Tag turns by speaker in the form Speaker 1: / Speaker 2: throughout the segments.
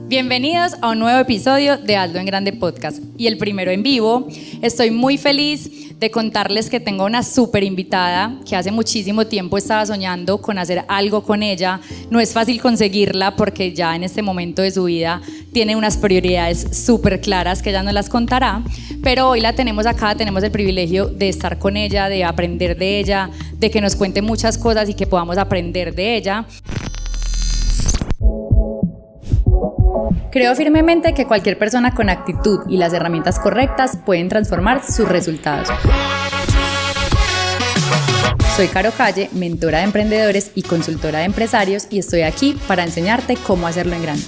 Speaker 1: Bienvenidos a un nuevo episodio de Hazlo en Grande Podcast y el primero en vivo. Estoy muy feliz de contarles que tengo una súper invitada que hace muchísimo tiempo estaba soñando con hacer algo con ella. No es fácil conseguirla porque ya en este momento de su vida tiene unas prioridades súper claras que ella nos las contará, pero hoy la tenemos acá, tenemos el privilegio de estar con ella, de aprender de ella, de que nos cuente muchas cosas y que podamos aprender de ella. Creo firmemente que cualquier persona con actitud y las herramientas correctas pueden transformar sus resultados. Soy Caro Calle, mentora de emprendedores y consultora de empresarios, y estoy aquí para enseñarte cómo hacerlo en grande.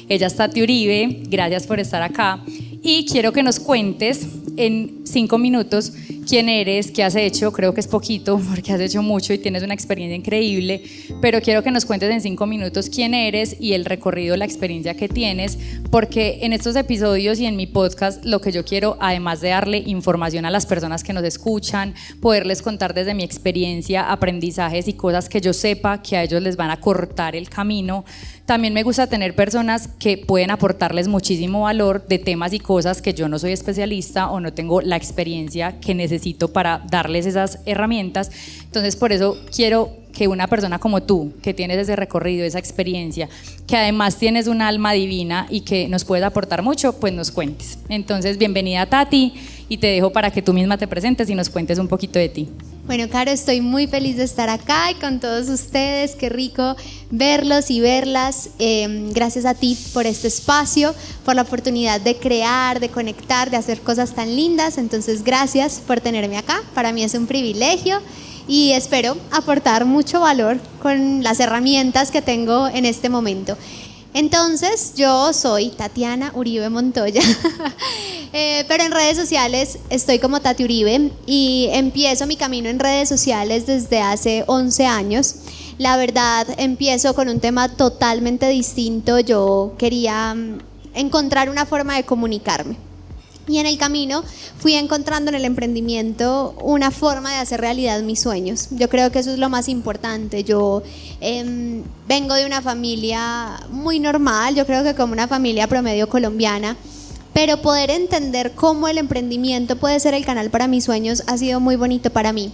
Speaker 1: Ella es Tati Uribe, gracias por estar acá y quiero que nos cuentes en 5 minutos quién eres, qué has hecho. Creo que es poquito porque has hecho mucho y tienes una experiencia increíble, pero quiero que nos cuentes en 5 minutos quién eres y el recorrido, la experiencia que tienes, porque en estos episodios y en mi podcast lo que yo quiero, además de darle información a las personas que nos escuchan, poderles contar desde mi experiencia aprendizajes y cosas que yo sepa que a ellos les van a cortar el camino. También me gusta tener personas que pueden aportarles muchísimo valor de temas y cosas que yo no soy especialista o no tengo la experiencia que necesito para darles esas herramientas. Entonces, por eso quiero que una persona como tú, que tienes ese recorrido, esa experiencia, que además tienes un alma divina y que nos puedes aportar mucho, pues nos cuentes. Entonces, bienvenida Tati, y te dejo para que tú misma te presentes y nos cuentes un poquito de ti.
Speaker 2: Bueno, Caro, estoy muy feliz de estar acá y con todos ustedes. Qué rico verlos y verlas. Gracias a ti por este espacio, por la oportunidad de crear, de conectar, de hacer cosas tan lindas. Entonces, gracias por tenerme acá. Para mí es un privilegio y espero aportar mucho valor con las herramientas que tengo en este momento. Entonces, yo soy Tatiana Uribe Montoya, pero en redes sociales estoy como Tati Uribe y empiezo mi camino en redes sociales desde hace 11 años. La verdad, empiezo con un tema totalmente distinto. Yo quería encontrar una forma de comunicarme. Y en el camino fui encontrando en el emprendimiento una forma de hacer realidad mis sueños. Yo creo que eso es lo más importante. Yo vengo de una familia muy normal, yo creo que como una familia promedio colombiana, pero poder entender cómo el emprendimiento puede ser el canal para mis sueños ha sido muy bonito para mí.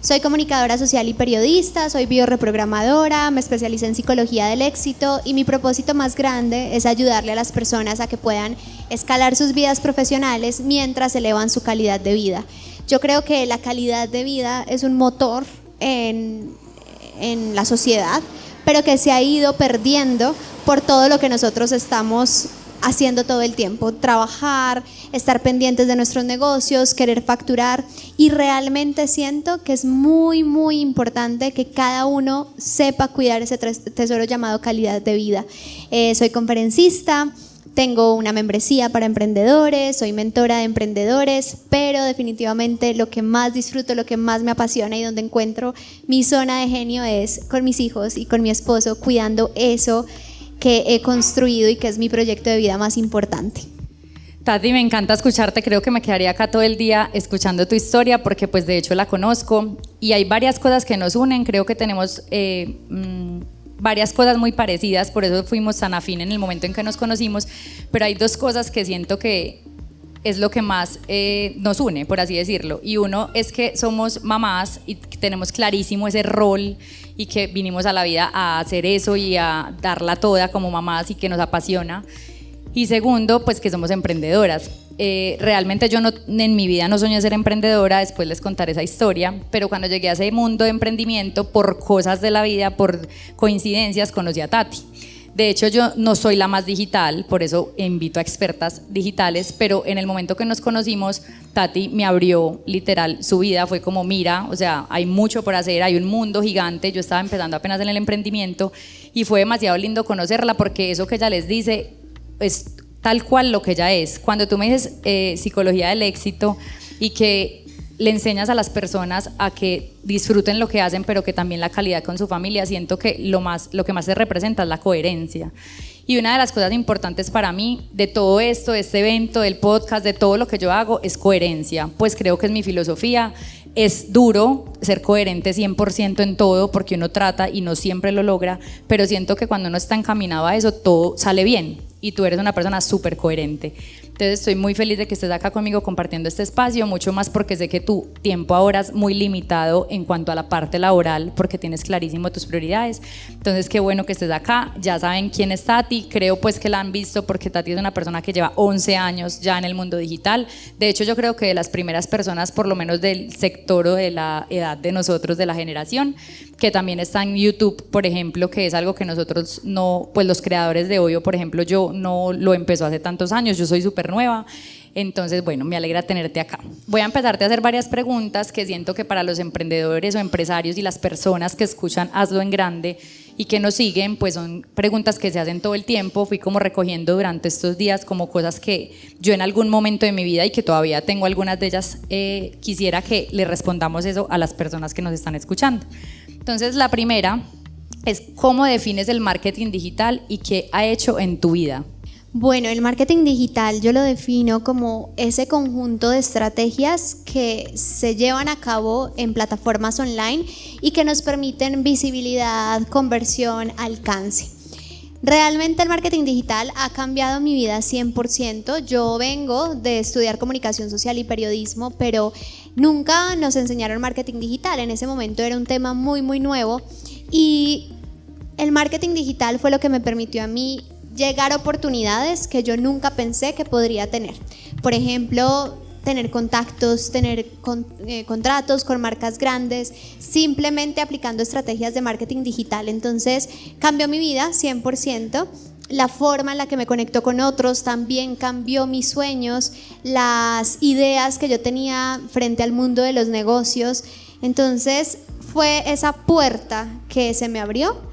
Speaker 2: Soy comunicadora social y periodista, soy bioreprogramadora, me especialicé en psicología del éxito y mi propósito más grande es ayudarle a las personas a que puedan escalar sus vidas profesionales mientras elevan su calidad de vida. Yo creo que la calidad de vida es un motor en la sociedad, pero que se ha ido perdiendo por todo lo que nosotros estamos haciendo todo el tiempo, trabajar, estar pendientes de nuestros negocios, querer facturar, y realmente siento que es muy, muy importante que cada uno sepa cuidar ese tesoro llamado calidad de vida. Soy conferencista, tengo una membresía para emprendedores, soy mentora de emprendedores, pero definitivamente lo que más disfruto, lo que más me apasiona y donde encuentro mi zona de genio es con mis hijos y con mi esposo, cuidando eso que he construido y que es mi proyecto de vida más importante.
Speaker 1: Tati, me encanta escucharte, creo que me quedaría acá todo el día escuchando tu historia porque pues de hecho la conozco y hay varias cosas que nos unen, creo que tenemos varias cosas muy parecidas, por eso fuimos tan afín en el momento en que nos conocimos, pero hay 2 cosas que siento que es lo que más nos une, por así decirlo, y uno es que somos mamás y tenemos clarísimo ese rol y que vinimos a la vida a hacer eso y a darla toda como mamás y que nos apasiona, y segundo, pues que somos emprendedoras. Realmente yo en mi vida no soñé ser emprendedora, después les contaré esa historia, pero cuando llegué a ese mundo de emprendimiento, por cosas de la vida, por coincidencias, conocí a Tati. De hecho, yo no soy la más digital, por eso invito a expertas digitales, pero en el momento que nos conocimos, Tati me abrió literal su vida, fue como mira, o sea, hay mucho por hacer, hay un mundo gigante, yo estaba empezando apenas en el emprendimiento y fue demasiado lindo conocerla porque eso que ella les dice es tal cual lo que ella es. Cuando tú me dices psicología del éxito y que le enseñas a las personas a que disfruten lo que hacen, pero que también la calidad con su familia, siento que lo que más se representa es la coherencia. Y una de las cosas importantes para mí de todo esto, de este evento, del podcast, de todo lo que yo hago, es coherencia. Pues creo que es mi filosofía. Es duro ser coherente 100% en todo porque uno trata y no siempre lo logra, pero siento que cuando uno está encaminado a eso, todo sale bien y tú eres una persona súper coherente. Entonces estoy muy feliz de que estés acá conmigo compartiendo este espacio, mucho más porque sé que tu tiempo ahora es muy limitado en cuanto a la parte laboral, porque tienes clarísimo tus prioridades. Entonces qué bueno que estés acá, ya saben quién es Tati, creo pues que la han visto porque Tati es una persona que lleva 11 años ya en el mundo digital. De hecho yo creo que de las primeras personas, por lo menos del sector o de la edad de nosotros, de la generación, que también está en YouTube, por ejemplo, que es algo que nosotros no, pues los creadores de hoy, o por ejemplo yo no lo empezó hace tantos años, yo soy súper nueva, entonces bueno, me alegra tenerte acá. Voy a empezarte a hacer varias preguntas que siento que para los emprendedores o empresarios y las personas que escuchan Hazlo en Grande y que nos siguen, pues son preguntas que se hacen todo el tiempo, fui como recogiendo durante estos días como cosas que yo en algún momento de mi vida y que todavía tengo algunas de ellas, quisiera que le respondamos eso a las personas que nos están escuchando. Entonces la primera es ¿cómo defines el marketing digital y qué ha hecho en tu vida?
Speaker 2: Bueno, el marketing digital yo lo defino como ese conjunto de estrategias que se llevan a cabo en plataformas online y que nos permiten visibilidad, conversión, alcance. Realmente el marketing digital ha cambiado mi vida 100%. Yo vengo de estudiar comunicación social y periodismo, pero nunca nos enseñaron marketing digital. En ese momento era un tema muy, muy nuevo y el marketing digital fue lo que me permitió a mí llegar a oportunidades que yo nunca pensé que podría tener. Por ejemplo, tener contactos, tener contratos con marcas grandes, simplemente aplicando estrategias de marketing digital. Entonces cambió mi vida 100%, la forma en la que me conecto con otros también cambió mis sueños, las ideas que yo tenía frente al mundo de los negocios. Entonces fue esa puerta que se me abrió,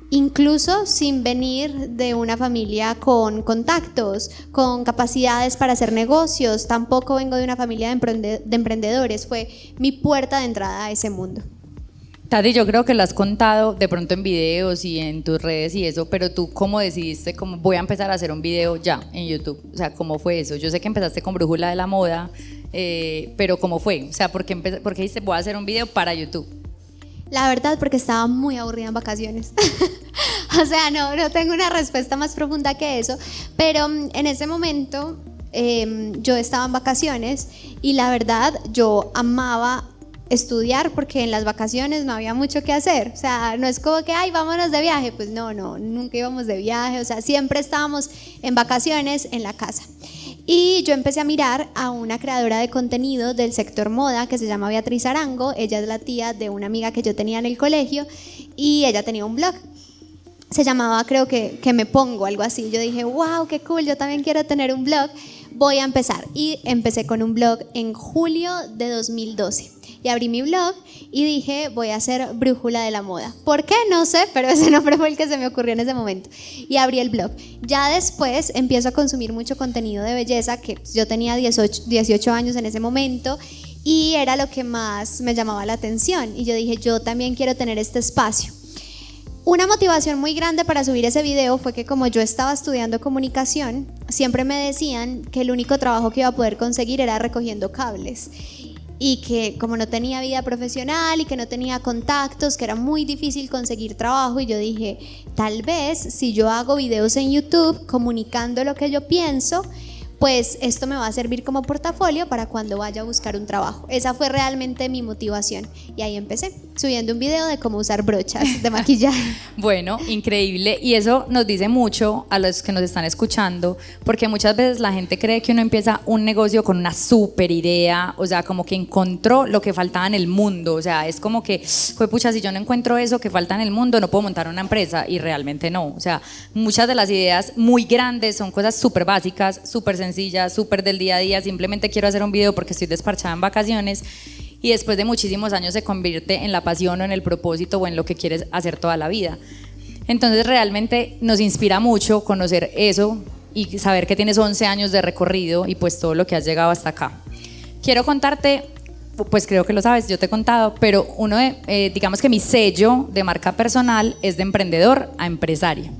Speaker 2: incluso sin venir de una familia con contactos, con capacidades para hacer negocios. Tampoco vengo de una familia de emprendedores. Fue mi puerta de entrada a ese mundo.
Speaker 1: Tati, yo creo que lo has contado de pronto en videos y en tus redes y eso, pero tú ¿cómo decidiste cómo voy a empezar a hacer un video ya en YouTube? O sea, ¿cómo fue eso? Yo sé que empezaste con Brújula de la Moda, pero ¿cómo fue? O sea, ¿por qué dijiste voy a hacer un video para YouTube?
Speaker 2: La verdad, porque estaba muy aburrida en vacaciones. O sea, no tengo una respuesta más profunda que eso, pero en ese momento yo estaba en vacaciones y la verdad yo amaba estudiar porque en las vacaciones no había mucho que hacer. O sea, no es como que, ay, vámonos de viaje. Pues no, nunca íbamos de viaje. O sea, siempre estábamos en vacaciones en la casa. Y yo empecé a mirar a una creadora de contenido del sector moda que se llama Beatriz Arango. Ella es la tía de una amiga que yo tenía en el colegio y ella tenía un blog. Se llamaba, creo que Me Pongo, algo así. Yo dije, wow, qué cool, yo también quiero tener un blog. Voy a empezar. Y empecé con un blog en julio de 2012. Y abrí mi blog y dije, voy a hacer Brújula de la Moda. ¿Por qué? No sé, pero ese nombre fue el que se me ocurrió en ese momento. Y abrí el blog. Ya después empiezo a consumir mucho contenido de belleza, que yo tenía 18 años en ese momento, y era lo que más me llamaba la atención. Y yo dije, yo también quiero tener este espacio. Una motivación muy grande para subir ese video fue que como yo estaba estudiando comunicación, siempre me decían que el único trabajo que iba a poder conseguir era recogiendo cables. Y que como no tenía vida profesional y que no tenía contactos, que era muy difícil conseguir trabajo, y yo dije, tal vez si yo hago videos en YouTube comunicando lo que yo pienso, pues esto me va a servir como portafolio para cuando vaya a buscar un trabajo. Esa fue realmente mi motivación y ahí empecé, subiendo un video de cómo usar brochas de maquillaje.
Speaker 1: Bueno, increíble, y eso nos dice mucho a los que nos están escuchando, porque muchas veces la gente cree que uno empieza un negocio con una súper idea, o sea, como que encontró lo que faltaba en el mundo, o sea, es como que, pucha, si yo no encuentro eso que falta en el mundo, no puedo montar una empresa, y realmente no. O sea, muchas de las ideas muy grandes son cosas súper básicas, súper sencilla, súper del día a día, simplemente quiero hacer un video porque estoy desparchada en vacaciones, y después de muchísimos años se convierte en la pasión o en el propósito o en lo que quieres hacer toda la vida. Entonces realmente nos inspira mucho conocer eso y saber que tienes 11 años de recorrido y pues todo lo que has llegado hasta acá. Quiero contarte, pues creo que lo sabes, yo te he contado, pero digamos que mi sello de marca personal es de emprendedor a empresario.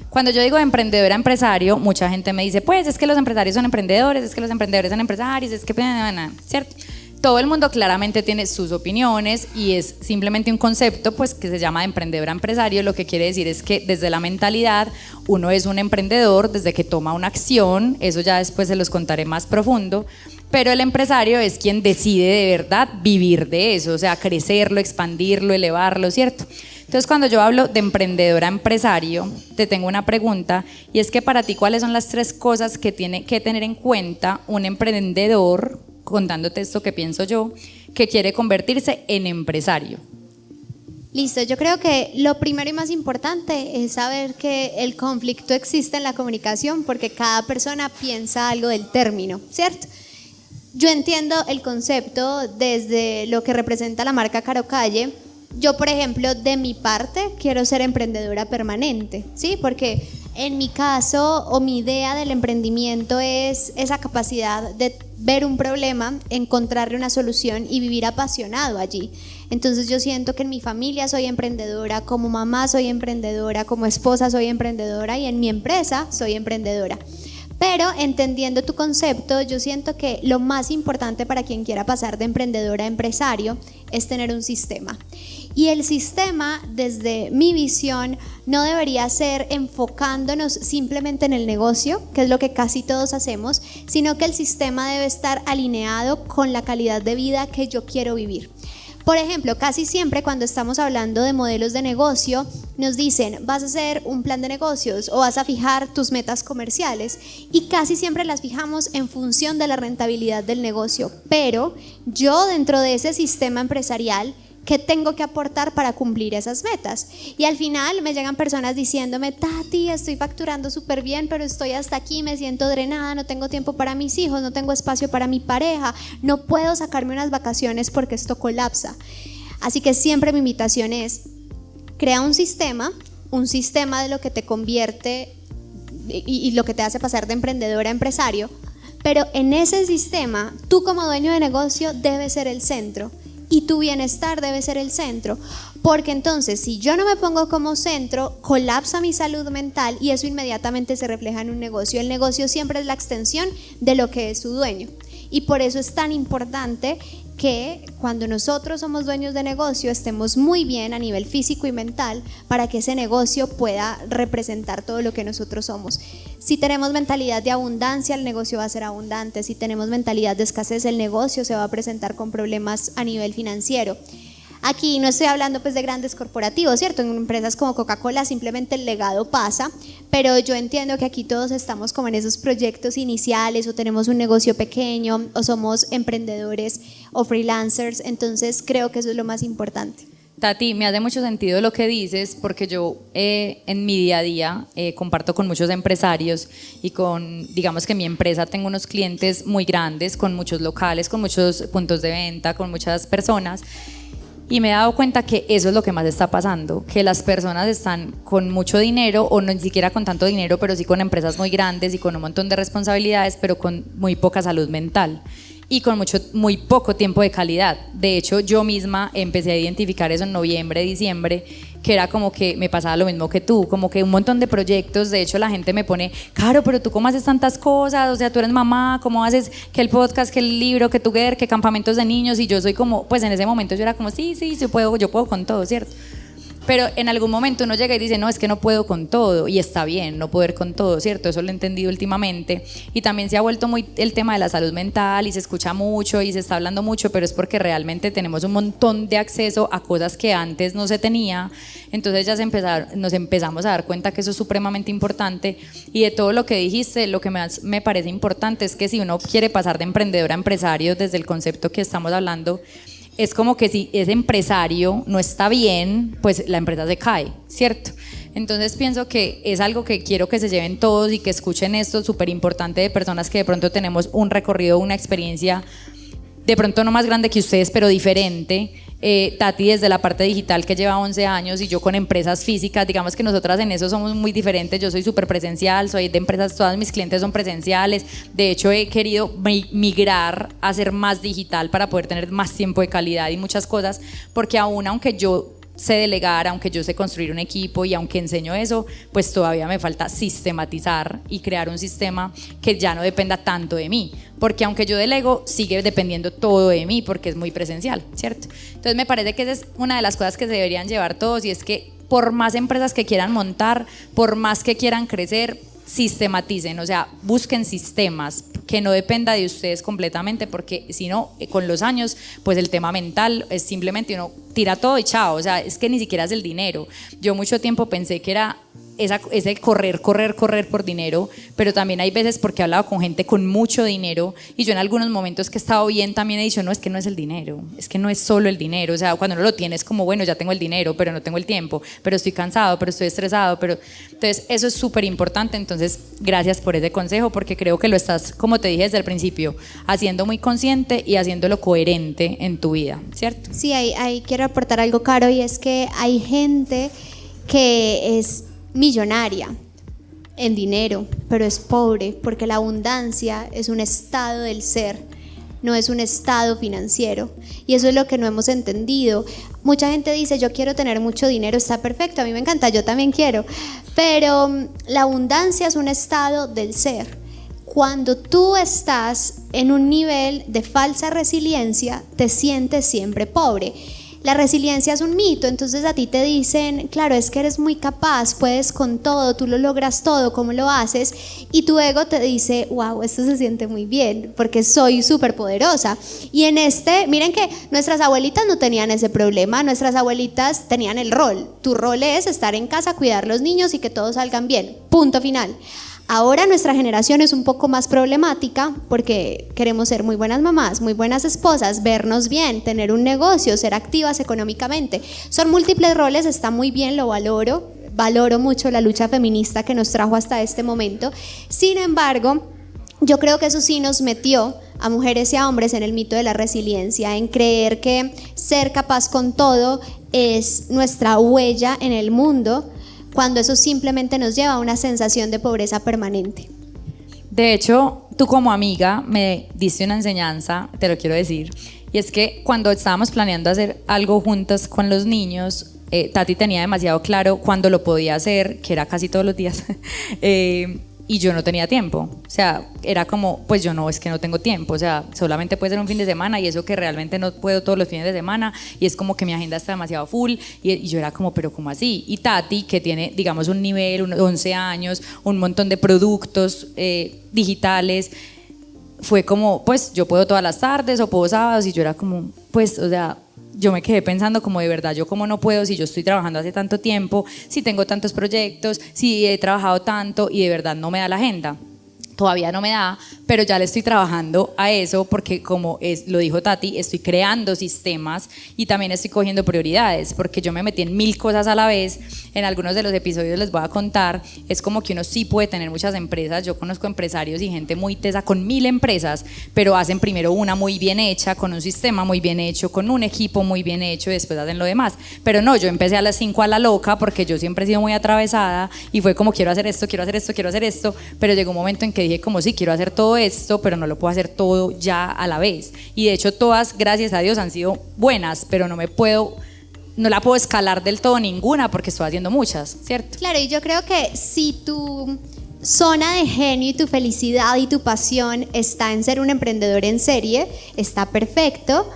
Speaker 1: Cuando yo digo de emprendedor a empresario, mucha gente me dice, pues es que los empresarios son emprendedores, es que los emprendedores son empresarios, es que, ¿cierto? todo el mundo claramente tiene sus opiniones y es simplemente un concepto pues que se llama de emprendedor a empresario. Lo que quiere decir es que desde la mentalidad uno es un emprendedor desde que toma una acción, eso ya después se los contaré más profundo, pero el empresario es quien decide de verdad vivir de eso, o sea, crecerlo, expandirlo, elevarlo, ¿cierto? Entonces, cuando yo hablo de emprendedor a empresario, te tengo una pregunta, y es que para ti, ¿cuáles son las 3 cosas que tiene que tener en cuenta un emprendedor, contándote esto que pienso yo, que quiere convertirse en empresario?
Speaker 2: Listo, yo creo que lo primero y más importante es saber que el conflicto existe en la comunicación porque cada persona piensa algo del término, ¿cierto? Yo entiendo el concepto desde lo que representa la marca Caro Calle. Yo, por ejemplo, de mi parte, quiero ser emprendedora permanente, ¿sí? Porque en mi caso o mi idea del emprendimiento es esa capacidad de ver un problema, encontrarle una solución y vivir apasionado allí. Entonces yo siento que en mi familia soy emprendedora, como mamá soy emprendedora, como esposa soy emprendedora y en mi empresa soy emprendedora. Pero entendiendo tu concepto, yo siento que lo más importante para quien quiera pasar de emprendedor a empresario es tener un sistema. Y el sistema, desde mi visión, no debería ser enfocándonos simplemente en el negocio, que es lo que casi todos hacemos, sino que el sistema debe estar alineado con la calidad de vida que yo quiero vivir. Por ejemplo, casi siempre cuando estamos hablando de modelos de negocio, nos dicen, vas a hacer un plan de negocios o vas a fijar tus metas comerciales y casi siempre las fijamos en función de la rentabilidad del negocio. Pero yo dentro de ese sistema empresarial, ¿qué tengo que aportar para cumplir esas metas? Y al final me llegan personas diciéndome, Tati, estoy facturando súper bien, pero estoy hasta aquí, me siento drenada, no tengo tiempo para mis hijos, no tengo espacio para mi pareja, no puedo sacarme unas vacaciones porque esto colapsa. Así que siempre mi invitación es, crea un sistema de lo que te convierte y lo que te hace pasar de emprendedor a empresario, pero en ese sistema, tú como dueño de negocio debes ser el centro. Y tu bienestar debe ser el centro, porque entonces si yo no me pongo como centro, colapsa mi salud mental y eso inmediatamente se refleja en un negocio. El negocio siempre es la extensión de lo que es su dueño y por eso es tan importante que cuando nosotros somos dueños de negocio estemos muy bien a nivel físico y mental para que ese negocio pueda representar todo lo que nosotros somos. Si tenemos mentalidad de abundancia, el negocio va a ser abundante. Si tenemos mentalidad de escasez, el negocio se va a presentar con problemas a nivel financiero. Aquí no estoy hablando pues de grandes corporativos, ¿cierto? En empresas como Coca-Cola simplemente el legado pasa, pero yo entiendo que aquí todos estamos como en esos proyectos iniciales o tenemos un negocio pequeño o somos emprendedores o freelancers, entonces creo que eso es lo más importante.
Speaker 1: Tati, me hace mucho sentido lo que dices porque yo en mi día a día comparto con muchos empresarios y digamos que en mi empresa tengo unos clientes muy grandes, con muchos locales, con muchos puntos de venta, con muchas personas. Y me he dado cuenta que eso es lo que más está pasando, que las personas están con mucho dinero o no ni siquiera con tanto dinero, pero sí con empresas muy grandes y con un montón de responsabilidades, pero con muy poca salud mental y con muy poco tiempo de calidad. De hecho, yo misma empecé a identificar eso en noviembre, diciembre, que era como que me pasaba lo mismo que tú, como que un montón de proyectos. De hecho, la gente me pone, Caro, pero tú cómo haces tantas cosas, o sea, tú eres mamá, cómo haces que el podcast, que el libro, que Together, que campamentos de niños, y yo soy como, pues en ese momento yo era como, sí, yo puedo con todo, ¿cierto? Pero en algún momento uno llega y dice, no, es que no puedo con todo, y está bien no poder con todo, ¿cierto? Eso lo he entendido últimamente, y también se ha vuelto muy el tema de la salud mental, y se escucha mucho, y se está hablando mucho, pero es porque realmente tenemos un montón de acceso a cosas que antes no se tenía, entonces ya nos empezamos a dar cuenta que eso es supremamente importante, y de todo lo que dijiste, lo que más me parece importante es que si uno quiere pasar de emprendedor a empresario, desde el concepto que estamos hablando, es como que si ese empresario no está bien, pues la empresa se cae, ¿cierto? Entonces pienso que es algo que quiero que se lleven todos y que escuchen esto, súper importante, de personas que de pronto tenemos un recorrido, una experiencia de pronto no más grande que ustedes, pero diferente. Tati desde la parte digital que lleva 11 años y yo con empresas físicas, digamos que nosotras en eso somos muy diferentes. Yo soy súper presencial, soy de empresas, todas mis clientes son presenciales. De hecho he querido migrar a ser más digital para poder tener más tiempo de calidad y muchas cosas, porque aún aunque yo sé delegar, aunque yo sé construir un equipo y aunque enseño eso, pues todavía me falta sistematizar y crear un sistema que ya no dependa tanto de mí, porque aunque yo delego, sigue dependiendo todo de mí porque es muy presencial, ¿cierto? Entonces me parece que esa es una de las cosas que se deberían llevar todos, y es que por más empresas que quieran montar, por más que quieran crecer, sistematicen, o sea, busquen sistemas que no dependa de ustedes completamente, porque si no, con los años, pues el tema mental es simplemente uno tira todo y chao, o sea, es que ni siquiera es el dinero. Yo mucho tiempo pensé que era ese correr por dinero, pero también hay veces, porque he hablado con gente con mucho dinero y yo en algunos momentos que he estado bien también he dicho, no, es que no es el dinero, es que no es solo el dinero, o sea, cuando uno lo tiene es como, bueno, ya tengo el dinero, pero no tengo el tiempo, pero estoy cansado, pero estoy estresado, pero entonces eso es súper importante. Entonces gracias por ese consejo, porque creo que lo estás, como te dije desde el principio, haciendo muy consciente y haciéndolo coherente en tu vida, ¿cierto?
Speaker 2: Sí, ahí quiero aportar algo, Caro, y es que hay gente que es millonaria en dinero, pero es pobre porque la abundancia es un estado del ser, no es un estado financiero, y eso es lo que no hemos entendido. Mucha gente dice, yo quiero tener mucho dinero, está perfecto, a mí me encanta, yo también quiero, pero la abundancia es un estado del ser. Cuando tú estás en un nivel de falsa resiliencia, te sientes siempre pobre. La resiliencia es un mito, entonces a ti te dicen, claro, es que eres muy capaz, puedes con todo, tú lo logras todo, ¿cómo lo haces? Y tu ego te dice, wow, esto se siente muy bien, porque soy súper poderosa. Y miren que nuestras abuelitas no tenían ese problema, nuestras abuelitas tenían el rol. Tu rol es estar en casa, cuidar los niños y que todos salgan bien, punto final. Ahora nuestra generación es un poco más problemática porque queremos ser muy buenas mamás, muy buenas esposas, vernos bien, tener un negocio, ser activas económicamente. Son múltiples roles, está muy bien, lo valoro mucho la lucha feminista que nos trajo hasta este momento. Sin embargo, yo creo que eso sí nos metió a mujeres y a hombres en el mito de la resiliencia, en creer que ser capaz con todo es nuestra huella en el mundo, cuando eso simplemente nos lleva a una sensación de pobreza permanente.
Speaker 1: De hecho, tú como amiga me diste una enseñanza, te lo quiero decir, y es que cuando estábamos planeando hacer algo juntas con los niños, Tati tenía demasiado claro cuándo lo podía hacer, que era casi todos los días, y yo no tenía tiempo. O sea, era como, pues yo no, es que no tengo tiempo, o sea, solamente puede ser un fin de semana, y eso que realmente no puedo todos los fines de semana, y es como que mi agenda está demasiado full, y yo era como, pero ¿cómo así? Y Tati, que tiene, digamos, un nivel, unos 11 años, un montón de productos digitales, fue como, pues yo puedo todas las tardes o puedo sábados, y yo era como, pues, o sea, yo me quedé pensando como, de verdad, yo como no puedo, si yo estoy trabajando hace tanto tiempo, si tengo tantos proyectos, si he trabajado tanto y de verdad no me da la agenda. Todavía no me da, pero ya le estoy trabajando a eso, porque como lo dijo Tati, estoy creando sistemas y también estoy cogiendo prioridades, porque yo me metí en 1000 cosas a la vez. En algunos de los episodios les voy a contar, es como que uno sí puede tener muchas empresas. Yo conozco empresarios y gente muy tesa con 1000 empresas, pero hacen primero una muy bien hecha, con un sistema muy bien hecho, con un equipo muy bien hecho, y después hacen lo demás. Pero no, yo empecé a las 5 a la loca, porque yo siempre he sido muy atravesada y fue como, quiero hacer esto, pero llegó un momento en que dije como, sí, quiero hacer todo esto, pero no lo puedo hacer todo ya a la vez. Y de hecho todas, gracias a Dios, han sido buenas, pero no la puedo escalar del todo ninguna, porque estoy haciendo muchas, ¿cierto?
Speaker 2: Claro, y yo creo que si tu zona de genio y tu felicidad y tu pasión está en ser un emprendedor en serie, está perfecto.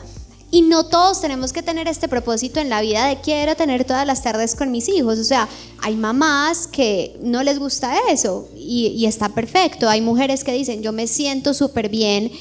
Speaker 2: Y no todos tenemos que tener este propósito en la vida de quiero tener todas las tardes con mis hijos. O sea, hay mamás que no les gusta eso y está perfecto. Hay mujeres que dicen, yo me siento súper bien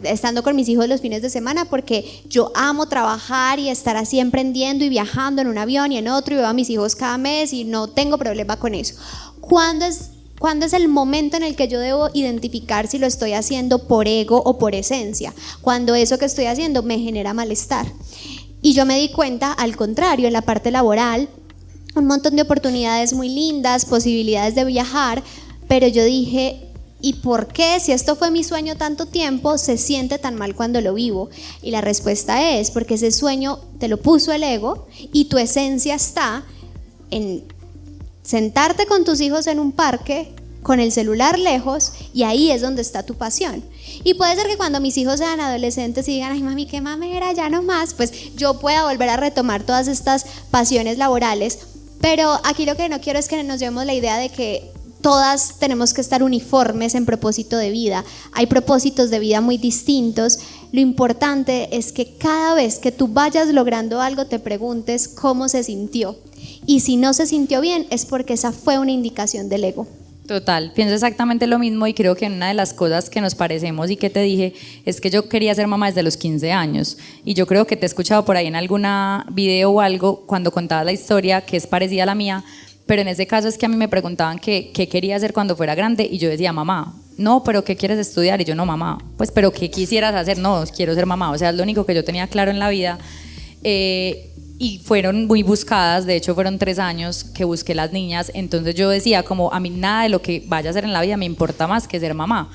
Speaker 2: estando con mis hijos los fines de semana, porque yo amo trabajar y estar así emprendiendo y viajando en un avión y en otro, y veo a mis hijos cada mes y no tengo problema con eso. ¿Cuándo es el momento en el que yo debo identificar si lo estoy haciendo por ego o por esencia? Cuando eso que estoy haciendo me genera malestar. Y yo me di cuenta, al contrario, en la parte laboral, un montón de oportunidades muy lindas, posibilidades de viajar, pero yo dije, ¿y por qué, si esto fue mi sueño tanto tiempo, se siente tan mal cuando lo vivo? Y la respuesta es porque ese sueño te lo puso el ego, y tu esencia está en sentarte con tus hijos en un parque con el celular lejos, y ahí es donde está tu pasión. Y puede ser que cuando mis hijos sean adolescentes y digan, ay mami, qué mamera, ya no más, pues yo pueda volver a retomar todas estas pasiones laborales. Pero aquí lo que no quiero es que nos llevemos la idea de que todas tenemos que estar uniformes en propósito de vida. Hay propósitos de vida muy distintos. Lo importante es que cada vez que tú vayas logrando algo te preguntes cómo se sintió. Y si no se sintió bien es porque esa fue una indicación del ego.
Speaker 1: Total, pienso exactamente lo mismo y creo que una de las cosas que nos parecemos y que te dije es que yo quería ser mamá desde los 15 años y yo creo que te he escuchado por ahí en alguna video o algo cuando contabas la historia que es parecida a la mía, pero en ese caso es que a mí me preguntaban qué quería hacer cuando fuera grande y yo decía mamá. No, pero ¿qué quieres estudiar? Y yo no, mamá. Pues, pero ¿qué quisieras hacer? No, quiero ser mamá. O sea, es lo único que yo tenía claro en la vida. Y fueron muy buscadas, de hecho fueron 3 años que busqué las niñas, entonces yo decía como a mí nada de lo que vaya a hacer en la vida me importa más que ser mamá.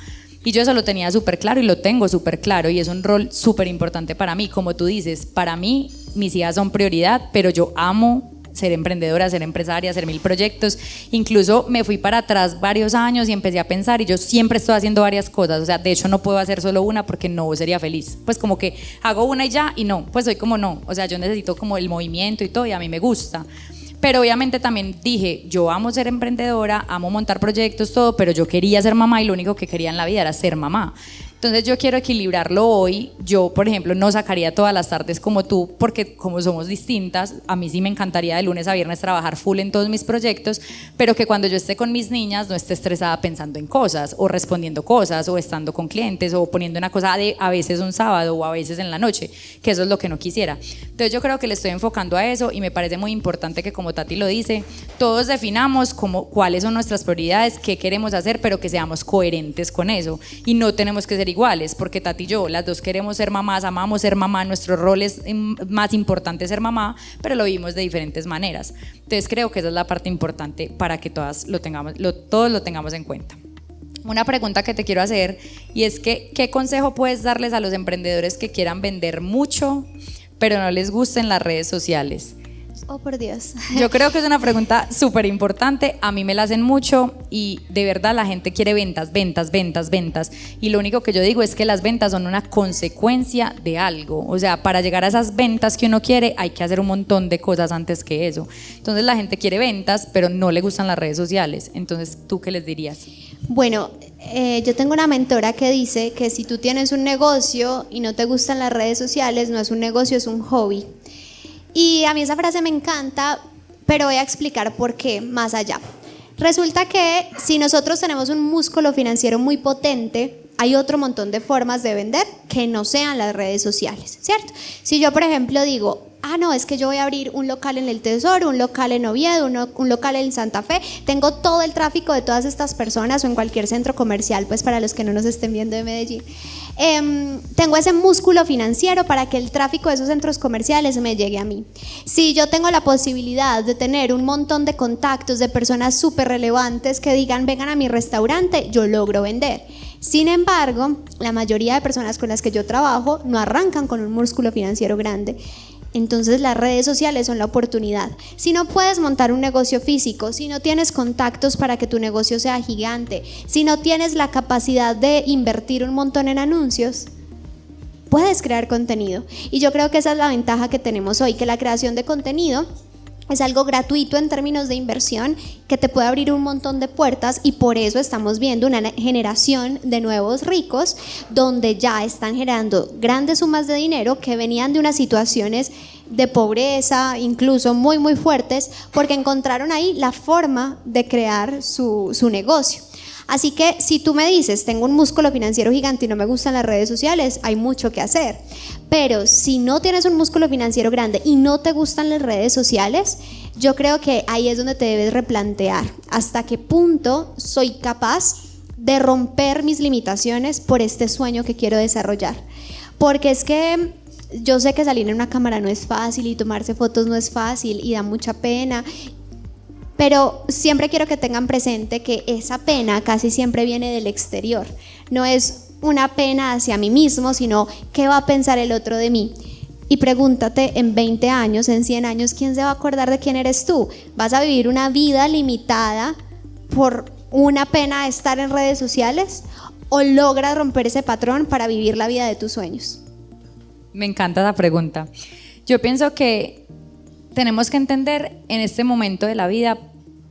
Speaker 1: Y yo eso lo tenía súper claro y lo tengo súper claro y es un rol súper importante para mí. Como tú dices, para mí mis hijas son prioridad, pero yo amo ser emprendedora, ser empresaria, hacer 1000 proyectos. Incluso me fui para atrás varios años y empecé a pensar y yo siempre estoy haciendo varias cosas, o sea, de hecho no puedo hacer solo una porque no sería feliz, pues como que hago una y ya y no, pues soy como no, o sea, yo necesito como el movimiento y todo y a mí me gusta. Pero obviamente también dije, yo amo ser emprendedora, amo montar proyectos, todo, pero yo quería ser mamá y lo único que quería en la vida era ser mamá. Entonces yo quiero equilibrarlo hoy. Yo, por ejemplo, no sacaría todas las tardes como tú, porque como somos distintas, a mí sí me encantaría de lunes a viernes trabajar full en todos mis proyectos, pero que cuando yo esté con mis niñas no esté estresada pensando en cosas, o respondiendo cosas, o estando con clientes, o poniendo una cosa de a veces un sábado, o a veces en la noche, que eso es lo que no quisiera. Entonces yo creo que le estoy enfocando a eso, y me parece muy importante que, como Tati lo dice, todos definamos cuáles son nuestras prioridades, qué queremos hacer, pero que seamos coherentes con eso, y no tenemos que ser iguales, porque Tati y yo, las dos queremos ser mamás, amamos ser mamá, nuestro rol es más importante ser mamá, pero lo vimos de diferentes maneras. Entonces creo que esa es la parte importante para que todos lo tengamos en cuenta. Una pregunta que te quiero hacer y es que, ¿qué consejo puedes darles a los emprendedores que quieran vender mucho, pero no les gusten las redes sociales?
Speaker 2: Oh, por Dios.
Speaker 1: Yo creo que es una pregunta súper importante, a mí me la hacen mucho y de verdad la gente quiere ventas, ventas, ventas, ventas, y lo único que yo digo es que las ventas son una consecuencia de algo, o sea, para llegar a esas ventas que uno quiere hay que hacer un montón de cosas antes que eso. Entonces la gente quiere ventas, pero no le gustan las redes sociales. Entonces, ¿tú qué les dirías?
Speaker 2: Bueno, yo tengo una mentora que dice que si tú tienes un negocio y no te gustan las redes sociales, no es un negocio, es un hobby. Y a mí esa frase me encanta, pero voy a explicar por qué más allá. Resulta que si nosotros tenemos un músculo financiero muy potente, hay otro montón de formas de vender que no sean las redes sociales, ¿cierto? Si yo, por ejemplo, digo, no, es que yo voy a abrir un local en el Tesoro, un local en Oviedo, un local en Santa Fe, tengo todo el tráfico de todas estas personas o en cualquier centro comercial, pues para los que no nos estén viendo de Medellín. Tengo ese músculo financiero para que el tráfico de esos centros comerciales me llegue a mí. Si yo tengo la posibilidad de tener un montón de contactos de personas súper relevantes que digan, vengan a mi restaurante, yo logro vender. Sin embargo, la mayoría de personas con las que yo trabajo no arrancan con un músculo financiero grande. Entonces las redes sociales son la oportunidad. Si no puedes montar un negocio físico, si no tienes contactos para que tu negocio sea gigante, si no tienes la capacidad de invertir un montón en anuncios, puedes crear contenido. Y yo creo que esa es la ventaja que tenemos hoy, que la creación de contenido es algo gratuito en términos de inversión que te puede abrir un montón de puertas, y por eso estamos viendo una generación de nuevos ricos donde ya están generando grandes sumas de dinero que venían de unas situaciones de pobreza, incluso muy muy fuertes, porque encontraron ahí la forma de crear su negocio. Así que si tú me dices, tengo un músculo financiero gigante y no me gustan las redes sociales, hay mucho que hacer. Pero si no tienes un músculo financiero grande y no te gustan las redes sociales, yo creo que ahí es donde te debes replantear hasta qué punto soy capaz de romper mis limitaciones por este sueño que quiero desarrollar. Porque es que yo sé que salir en una cámara no es fácil y tomarse fotos no es fácil y da mucha pena. Pero siempre quiero que tengan presente que esa pena casi siempre viene del exterior. No es una pena hacia mí mismo, sino ¿qué va a pensar el otro de mí? Y pregúntate, en 20 años, en 100 años, ¿quién se va a acordar de quién eres tú? Vas a vivir una vida limitada por una pena estar en redes sociales o logras romper ese patrón para vivir la vida de tus sueños?
Speaker 1: Me encanta esa pregunta. Yo pienso que tenemos que entender en este momento de la vida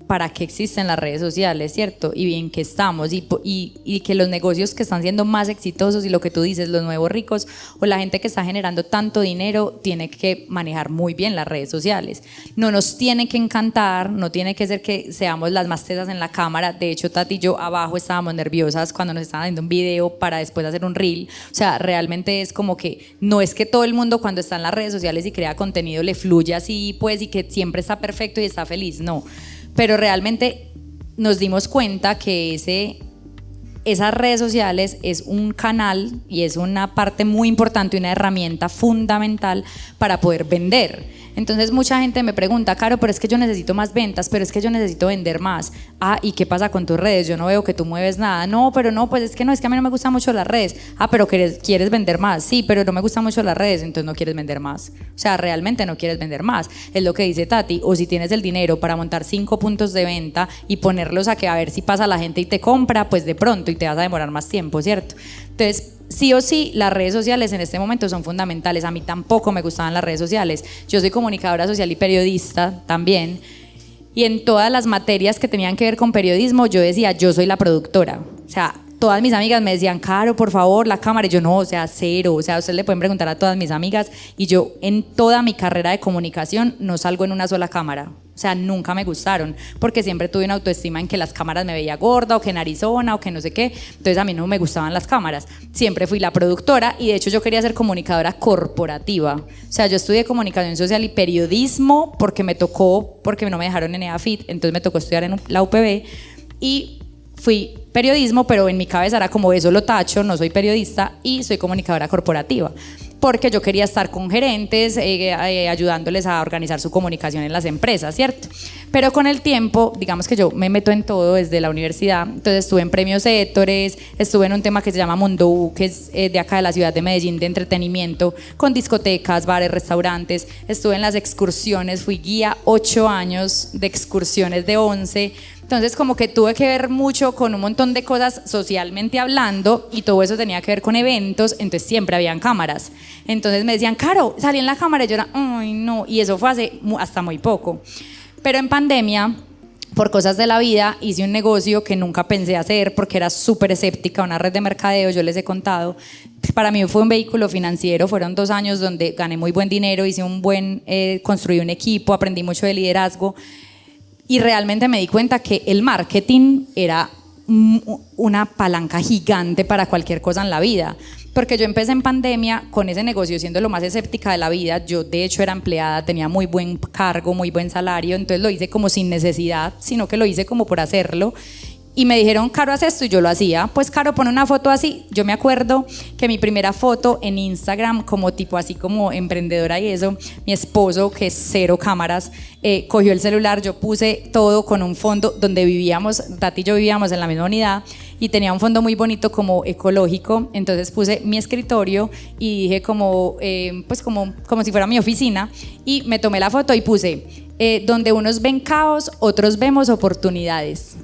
Speaker 1: para qué existen las redes sociales, ¿cierto? Y en qué estamos, y que los negocios que están siendo más exitosos y lo que tú dices, los nuevos ricos o la gente que está generando tanto dinero tiene que manejar muy bien las redes sociales. No nos tiene que encantar, no tiene que ser que seamos las más tesas en la cámara. De hecho, Tati y yo abajo estábamos nerviosas cuando nos estaban haciendo un video para después hacer un reel. O sea, realmente es como que no es que todo el mundo cuando está en las redes sociales y crea contenido le fluye así, pues, y que siempre está perfecto y está feliz, no. Pero realmente nos dimos cuenta que esas redes sociales es un canal y es una parte muy importante, una herramienta fundamental para poder vender. Entonces mucha gente me pregunta, Caro, pero es que yo necesito más ventas, pero es que yo necesito vender más. Ah, ¿y qué pasa con tus redes? Yo no veo que tú mueves nada. No, pero no, pues es que a mí no me gustan mucho las redes. Ah, pero quieres vender más. Sí, pero no me gustan mucho las redes, entonces no quieres vender más. O sea, realmente no quieres vender más. Es lo que dice Tati. O si tienes el dinero para montar 5 puntos de venta y ponerlos a ver si pasa la gente y te compra, pues de pronto, y te vas a demorar más tiempo, ¿cierto? Entonces, sí o sí, las redes sociales en este momento son fundamentales. A mí tampoco me gustaban las redes sociales. Yo soy comunicadora social y periodista también. Y en todas las materias que tenían que ver con periodismo, yo decía, yo soy la productora. O sea, todas mis amigas me decían, Caro, por favor, la cámara. Y yo, no, o sea, cero. O sea, ustedes le pueden preguntar a todas mis amigas. Y yo, en toda mi carrera de comunicación, no salgo en una sola cámara. O sea, nunca me gustaron, porque siempre tuve una autoestima en que las cámaras me veía gorda o que narizona o que no sé qué. Entonces a mí no me gustaban las cámaras. Siempre fui la productora y de hecho yo quería ser comunicadora corporativa. O sea, yo estudié comunicación social y periodismo porque no me dejaron en EAFIT, entonces me tocó estudiar en la UPB y fui periodismo, pero en mi cabeza era como eso lo tacho, no soy periodista y soy comunicadora corporativa. Porque yo quería estar con gerentes, ayudándoles a organizar su comunicación en las empresas, ¿cierto? Pero con el tiempo, digamos que yo me meto en todo desde la universidad, entonces estuve en premios Héctores, estuve en un tema que se llama Mundo U, que es de acá de la ciudad de Medellín, de entretenimiento, con discotecas, bares, restaurantes, estuve en las excursiones, fui guía 8 años de excursiones de 11. Entonces como que tuve que ver mucho con un montón de cosas socialmente hablando y todo eso tenía que ver con eventos, entonces siempre habían cámaras. Entonces me decían, Caro, salí en la cámara y yo era, ay no, y eso fue hasta muy poco. Pero en pandemia, por cosas de la vida, hice un negocio que nunca pensé hacer porque era súper escéptica, una red de mercadeo, yo les he contado. Para mí fue un vehículo financiero, fueron 2 años donde gané muy buen dinero, construí un equipo, aprendí mucho de liderazgo. Y realmente me di cuenta que el marketing era una palanca gigante para cualquier cosa en la vida. Porque yo empecé en pandemia con ese negocio siendo lo más escéptica de la vida. Yo de hecho era empleada, tenía muy buen cargo, muy buen salario, entonces lo hice como sin necesidad, sino que lo hice como por hacerlo. Y me dijeron, Caro, haz esto, y yo lo hacía. Pues Caro, pone una foto así. Yo me acuerdo que mi primera foto en Instagram, como tipo así como emprendedora y eso, mi esposo, que es cero cámaras, cogió el celular, yo puse todo con un fondo donde vivíamos, Tati y yo vivíamos en la misma unidad, y tenía un fondo muy bonito como ecológico, entonces puse mi escritorio y dije como si fuera mi oficina, y me tomé la foto y puse, donde unos ven caos, otros vemos oportunidades.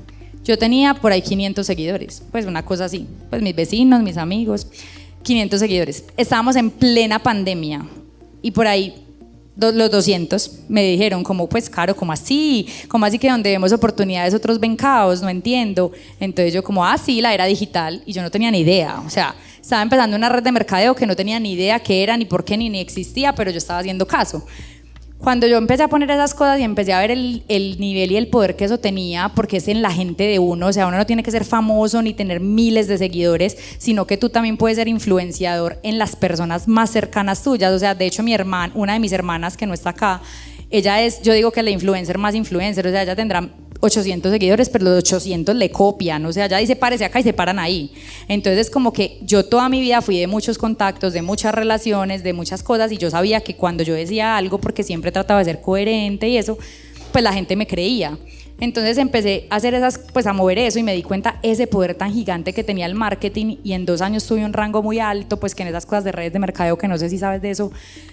Speaker 1: Yo tenía por ahí 500 seguidores, pues una cosa así, pues mis vecinos, mis amigos, 500 seguidores. Estábamos en plena pandemia y por ahí los 200 me dijeron como, pues Caro, ¿cómo así? ¿Cómo así que donde vemos oportunidades otros ven caos? No entiendo. Entonces yo como, sí, la era digital, y yo no tenía ni idea, o sea, estaba empezando una red de mercadeo que no tenía ni idea qué era, ni por qué, ni existía, pero yo estaba haciendo caso. Cuando yo empecé a poner esas cosas y empecé a ver el nivel y el poder que eso tenía, porque es en la gente de uno, o sea, uno no tiene que ser famoso ni tener miles de seguidores, sino que tú también puedes ser influenciador en las personas más cercanas tuyas. O sea, de hecho una de mis hermanas que no está acá, ella es, yo digo que la influencer más influencer, o sea, ella tendrá 800 seguidores, pero los 800 le copian, o sea, ya dice párese acá y se paran ahí. Entonces como que yo toda mi vida fui de muchos contactos, de muchas relaciones, de muchas cosas, y yo sabía que cuando yo decía algo, porque siempre trataba de ser coherente y eso, pues la gente me creía. Entonces empecé a hacer pues a mover eso y me di cuenta ese poder tan gigante que tenía el marketing, y en 2 años tuve un rango muy alto, pues que en esas cosas de redes de mercadeo, que no sé si sabes de eso,